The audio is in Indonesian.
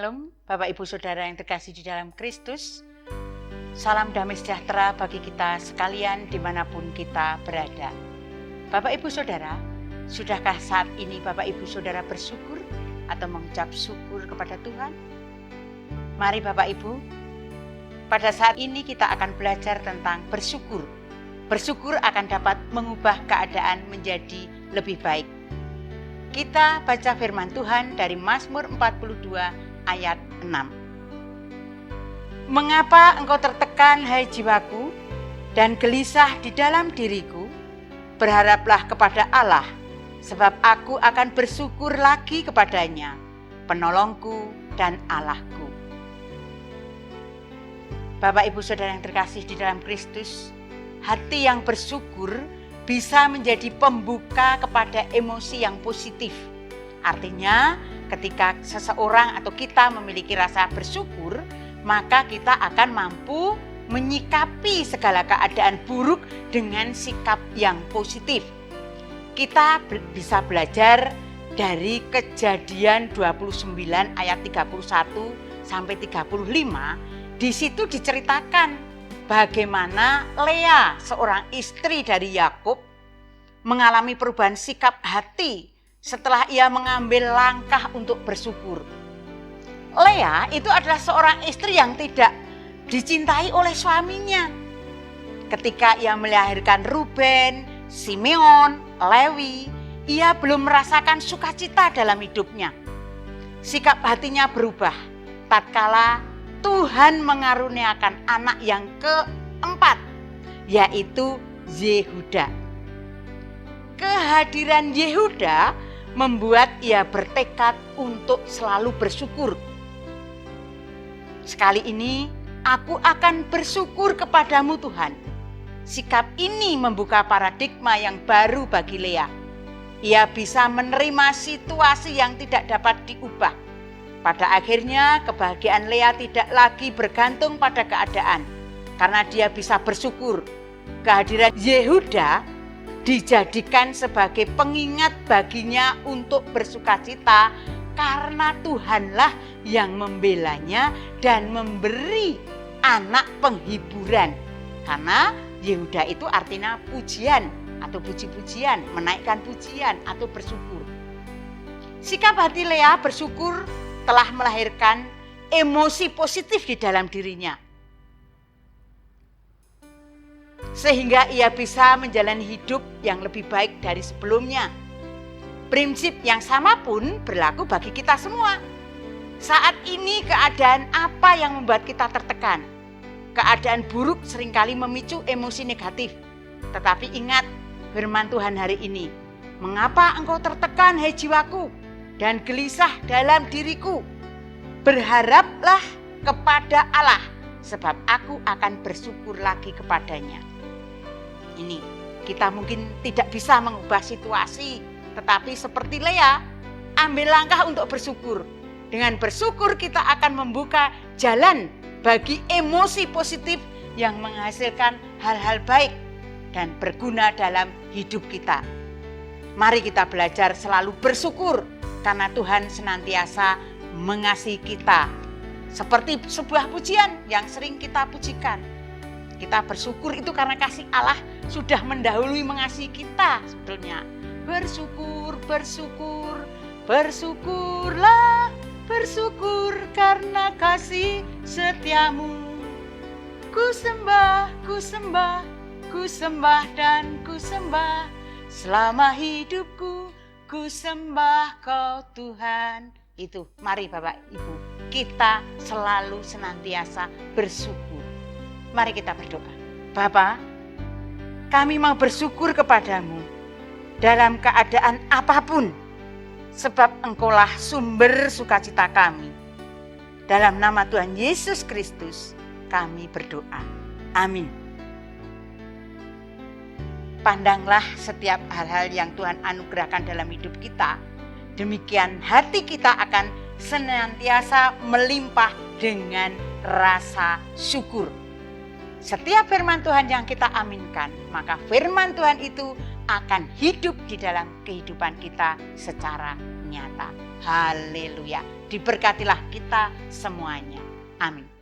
Shalom, Bapak Ibu Saudara yang terkasih di dalam Kristus. Salam damai sejahtera bagi kita sekalian dimanapun kita berada. Bapak Ibu Saudara, sudahkah saat ini Bapak Ibu Saudara bersyukur atau mengucap syukur kepada Tuhan? Mari Bapak Ibu, pada saat ini kita akan belajar tentang bersyukur. Bersyukur akan dapat mengubah keadaan menjadi lebih baik. Kita baca firman Tuhan dari Mazmur 42 ayat 6. Mengapa engkau tertekan, hai jiwaku, dan gelisah di dalam diriku? Berharaplah kepada Allah, sebab aku akan bersyukur lagi kepadanya, penolongku dan Allahku. Bapak Ibu Saudara yang terkasih di dalam Kristus, hati yang bersyukur bisa menjadi pembuka kepada emosi yang positif. Artinya, ketika seseorang atau kita memiliki rasa bersyukur, maka kita akan mampu menyikapi segala keadaan buruk dengan sikap yang positif. Kita bisa belajar dari Kejadian 29 ayat 31 sampai 35. Di situ diceritakan bagaimana Lea, seorang istri dari Yakub, mengalami perubahan sikap hati setelah ia mengambil langkah untuk bersyukur. Lea itu adalah seorang istri yang tidak dicintai oleh suaminya. Ketika ia melahirkan Ruben, Simeon, Lewi, ia belum merasakan sukacita dalam hidupnya. Sikap hatinya berubah tatkala Tuhan mengaruniakan anak yang keempat, yaitu Yehuda. Kehadiran Yehuda membuat ia bertekad untuk selalu bersyukur. Sekali ini, aku akan bersyukur kepadamu Tuhan. Sikap ini membuka paradigma yang baru bagi Lea. Ia bisa menerima situasi yang tidak dapat diubah. Pada akhirnya, kebahagiaan Lea tidak lagi bergantung pada keadaan, karena dia bisa bersyukur. Kehadiran Yehuda dijadikan sebagai pengingat baginya untuk bersukacita, karena Tuhanlah yang membelanya dan memberi anak penghiburan. Karena Yehuda itu artinya pujian atau puji-pujian, menaikkan pujian atau bersyukur. Sikap hati Lea bersyukur telah melahirkan emosi positif di dalam dirinya, sehingga ia bisa menjalani hidup yang lebih baik dari sebelumnya. Prinsip yang sama pun berlaku bagi kita semua. Saat ini keadaan apa yang membuat kita tertekan? Keadaan buruk seringkali memicu emosi negatif. Tetapi ingat firman Tuhan hari ini. Mengapa engkau tertekan, hai jiwaku, dan gelisah dalam diriku? Berharaplah kepada Allah, sebab aku akan bersyukur lagi kepadanya. Ini, kita mungkin tidak bisa mengubah situasi, tetapi seperti Lea, ambil langkah untuk bersyukur. Dengan bersyukur kita akan membuka jalan bagi emosi positif yang menghasilkan hal-hal baik dan berguna dalam hidup kita. Mari kita belajar selalu bersyukur, karena Tuhan senantiasa mengasihi kita. Seperti sebuah pujian yang sering kita pujikan. Kita bersyukur itu karena kasih Allah sudah mendahului mengasihi kita sebetulnya. Bersyukur, bersyukur, bersyukurlah, bersyukur karena kasih setiamu. Ku sembah, ku sembah, ku sembah dan ku sembah. Selama hidupku, ku sembah kau Tuhan. Itu, mari Bapak Ibu, kita selalu senantiasa bersyukur. Mari kita berdoa. Bapa, kami mau bersyukur kepadamu dalam keadaan apapun, sebab Engkaulah sumber sukacita kami. Dalam nama Tuhan Yesus Kristus kami berdoa. Amin. Pandanglah setiap hal-hal yang Tuhan anugerahkan dalam hidup kita. Demikian hati kita akan senantiasa melimpah dengan rasa syukur. Setiap firman Tuhan yang kita aminkan, maka firman Tuhan itu akan hidup di dalam kehidupan kita secara nyata. Haleluya. Diberkatilah kita semuanya. Amin.